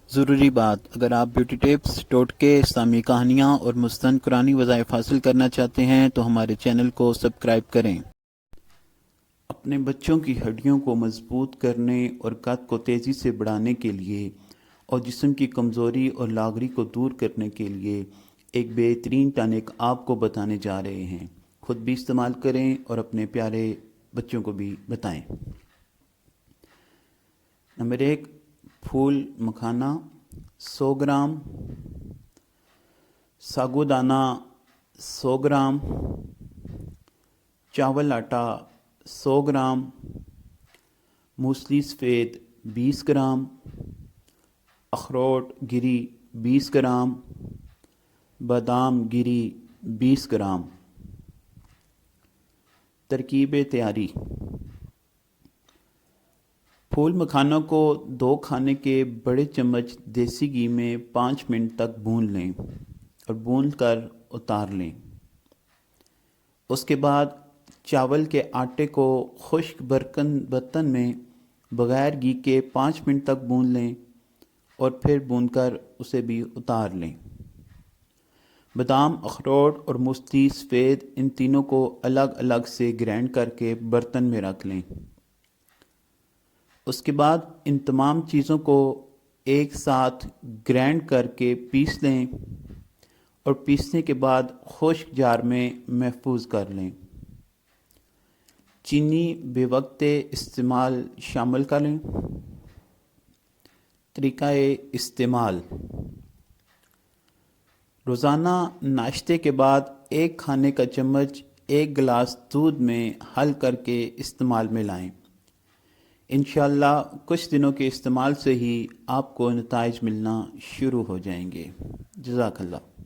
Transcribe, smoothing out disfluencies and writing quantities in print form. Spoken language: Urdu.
ضروری بات، اگر آپ بیوٹی ٹپس، ٹوٹکے، اسلامی کہانیاں اور مستند قرآنی وظائف حاصل کرنا چاہتے ہیں تو ہمارے چینل کو سبسکرائب کریں۔ اپنے بچوں کی ہڈیوں کو مضبوط کرنے اور قد کو تیزی سے بڑھانے کے لیے اور جسم کی کمزوری اور لاغری کو دور کرنے کے لیے ایک بہترین ٹانک آپ کو بتانے جا رہے ہیں۔ خود بھی استعمال کریں اور اپنے پیارے بچوں کو بھی بتائیں۔ نمبر 1، پھول مکھانا 100 گرام، ساگو دانہ 100 گرام، چاول آٹا 100 گرام، موسلی سفید 20 گرام، اخروٹ گری 20 گرام، بادام گری 20 گرام۔ ترکیب تیاری: پھول مکھانوں کو 2 کھانے کے بڑے چمچ دیسی گھی میں 5 منٹ تک بھون لیں اور بھون کر اتار لیں۔ اس کے بعد چاول کے آٹے کو خشک برتن میں بغیر گھی کے 5 منٹ تک بھون لیں اور پھر بھون کر اسے بھی اتار لیں۔ بادام، اخروٹ اور موسلی سفید، ان تینوں کو الگ الگ سے گرائنڈ کر کے برتن میں رکھ لیں۔ اس کے بعد ان تمام چیزوں کو ایک ساتھ گرائنڈ کر کے پیس لیں اور پیسنے کے بعد خشک جار میں محفوظ کر لیں۔ چینی بے وقت استعمال شامل کریں۔ طریقہ استعمال: روزانہ ناشتے کے بعد 1 کھانے کا چمچ 1 گلاس دودھ میں حل کر کے استعمال میں لائیں۔ انشاءاللہ کچھ دنوں کے استعمال سے ہی آپ کو نتائج ملنا شروع ہو جائیں گے۔ جزاک اللہ۔